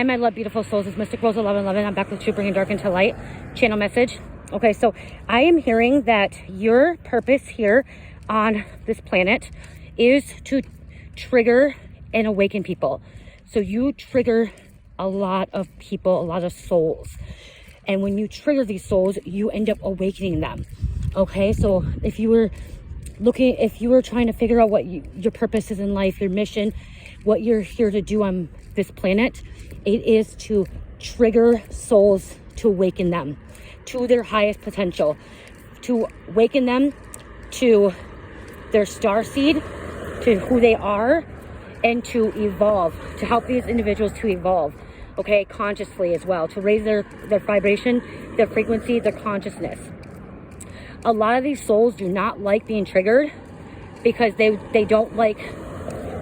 Hi, my love, beautiful souls. It's Mystic Rose 1111. I'm back with you, bringing dark into light. Channel message. Okay, so I am hearing that your purpose here on this planet is to trigger and awaken people. So you trigger a lot of people, a lot of souls. And when you trigger these souls, you end up awakening them. Okay, so if you were trying to figure out what your purpose is in life, your mission, what you're here to do on this planet, it is to trigger souls, to awaken them to their highest potential, to awaken them to their star seed, to who they are, and to evolve, to help these individuals to evolve, okay, consciously as well, to raise their vibration, their frequency, their consciousness. A lot of these souls do not like being triggered because they don't like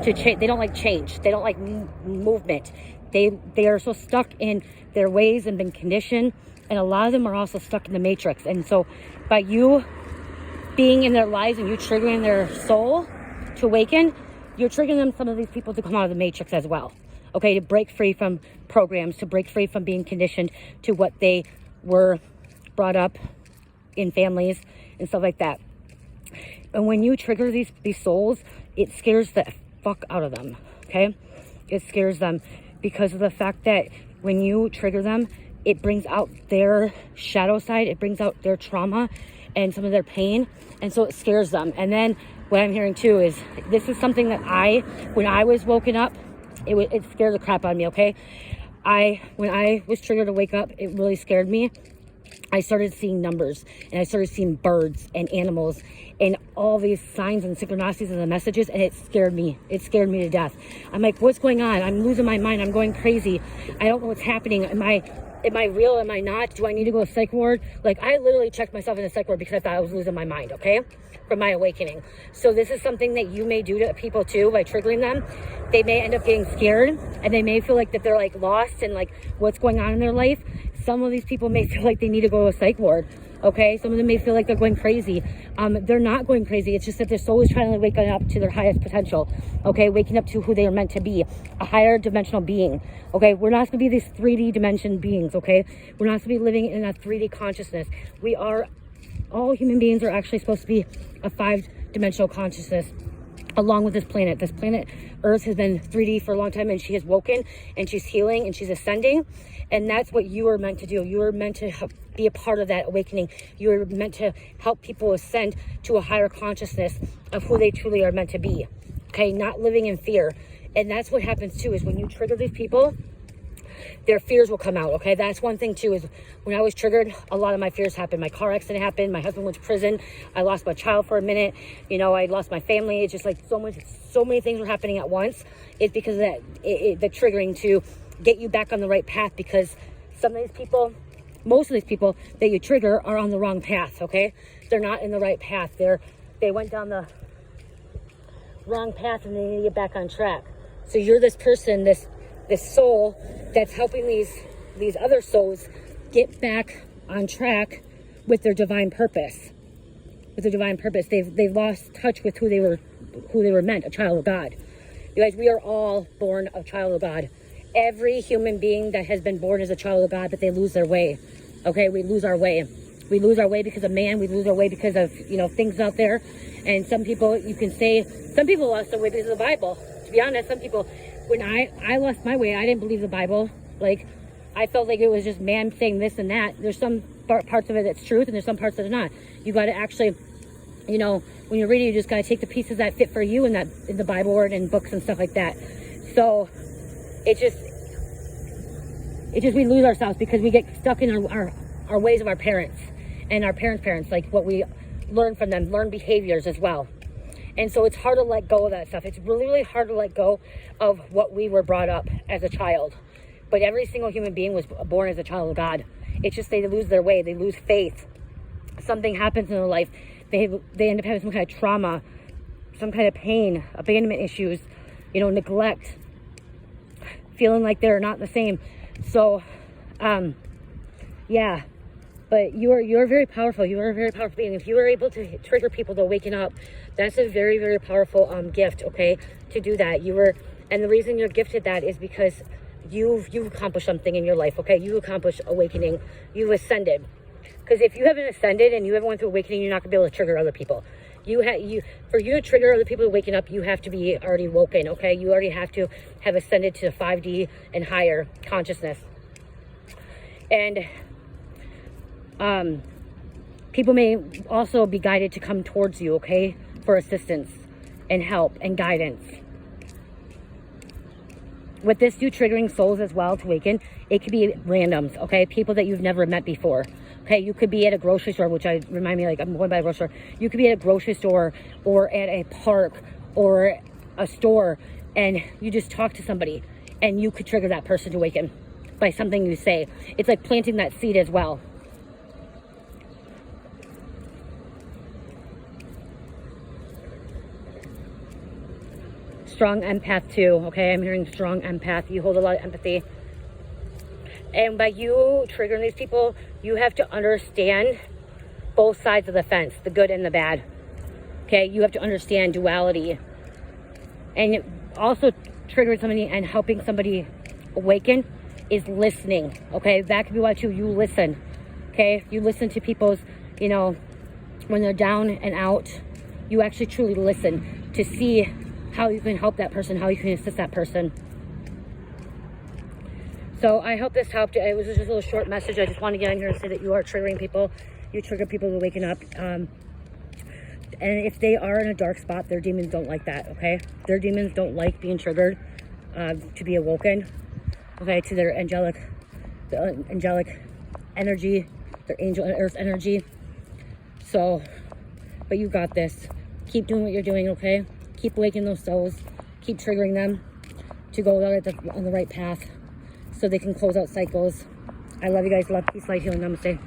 to change. They don't like change. They don't like movement. They are so stuck in their ways and been conditioned, and a lot of them are also stuck in the matrix. And so by you being in their lives and you triggering their soul to awaken, you're triggering them, some of these people, to come out of the matrix as well. Okay, to break free from programs, to break free from being conditioned to what they were brought up in families and stuff like that. And when you trigger these souls, it scares the fuck out of them. Okay, it scares them because of the fact that when you trigger them, it brings out their shadow side, it brings out their trauma and some of their pain, and so it scares them. And then what I'm hearing too is, this is something that when I was woken up, it scared the crap out of me. Okay, when I was triggered to wake up, it really scared me. I started seeing numbers, and I started seeing birds and animals and all these signs and synchronicities and the messages, and it scared me. It scared me to death. I'm like, what's going on? I'm losing my mind. I'm going crazy. I don't know what's happening. Am I real? Am I not? Do I need to go to psych ward? Like, I literally checked myself in a psych ward because I thought I was losing my mind, okay? From my awakening. So this is something that you may do to people too by triggering them. They may end up getting scared, and they may feel like that they're like lost and like what's going on in their life. Some of these people may feel like they need to go to a psych ward, okay? Some of them may feel like they're going crazy. They're not going crazy. It's just that their soul is trying to wake up to their highest potential, okay? Waking up to who they are meant to be, a higher dimensional being, okay? We're not going to be these 3D dimension beings, okay? We're not going to be living in a 3D consciousness. All human beings are actually supposed to be a 5-dimensional consciousness along with this planet. This planet Earth has been 3D for a long time, and she has woken, and she's healing, and she's ascending. And that's what you are meant to do. You are meant to be a part of that awakening. You are meant to help people ascend to a higher consciousness of who they truly are meant to be. Okay, not living in fear. And that's what happens too, is when you trigger these people, their fears will come out. Okay, that's one thing too, is when I was triggered, a lot of my fears happened. My car accident happened. My husband went to prison. I lost my child for a minute. I lost my family. It's just like so many things were happening at once. It's because of that, the triggering to get you back on the right path, because some of these people, most of these people that you trigger are on the wrong path. Okay, they're not in the right path. They went down the wrong path, and they need to get back on track. So you're this person, this soul that's helping these other souls get back on track with their divine purpose. With their divine purpose, they've lost touch with who they were meant, a child of God. You guys, we are all born a child of God. Every human being that has been born is a child of God, but they lose their way. Okay, we lose our way. We lose our way because of man. We lose our way because of things out there. And some people, you can say, some people lost their way because of the Bible. To be honest, some people, when I lost my way, I didn't believe the Bible. Like, I felt like it was just man saying this and that. There's some parts of it that's truth, and there's some parts that are not. You got to actually, when you're reading, you just got to take the pieces that fit for you in the Bible word and books and stuff like that. So it's just we lose ourselves because we get stuck in our ways of our parents and our parents, like what we learn from them, learn behaviors as well. And so it's hard to let go of that stuff. It's really, really hard to let go of what we were brought up as a child. But every single human being was born as a child of God. It's just they lose their way. They lose faith. Something happens in their life. They end up having some kind of trauma, some kind of pain, abandonment issues, neglect, feeling like they're not the same. So, yeah. But you're very powerful. You are a very powerful being. If you are able to trigger people to waken up, that's a very, very powerful gift, okay, to do that. And the reason you're gifted that is because you've accomplished something in your life, okay? You've accomplished awakening. You've ascended. Because if you haven't ascended and you haven't went through awakening, you're not going to be able to trigger other people. For you to trigger other people to waken up, you have to be already woken, okay? You already have to have ascended to 5D and higher consciousness. And people may also be guided to come towards you, okay? For assistance and help and guidance. With this, you triggering souls as well to awaken. It could be randoms, okay? People that you've never met before. Okay, you could be at a grocery store, which remind me, like, I'm going by a grocery store. You could be at a grocery store or at a park or a store, and you just talk to somebody, and you could trigger that person to awaken by something you say. It's like planting that seed as well. Strong empath too, okay? I'm hearing strong empath. You hold a lot of empathy. And by you triggering these people, you have to understand both sides of the fence, the good and the bad. Okay, you have to understand duality. And also triggering somebody and helping somebody awaken is listening. Okay, that could be why too. You listen. Okay, you listen to people's, you know, when they're down and out, you actually truly listen to see how you can help that person, how you can assist that person. So I hope this helped. It was just a little short message. I just want to get in here and say that you are triggering people. You trigger people to waken up. And if they are in a dark spot, their demons don't like that, okay? Their demons don't like being triggered to be awoken, okay, to their angelic energy, their angel and earth energy. So, but you got this. Keep doing what you're doing, okay? Keep awakening those souls. Keep triggering them to go on the right path, so they can close out cycles. I love you guys. Love, peace, light, healing. Namaste.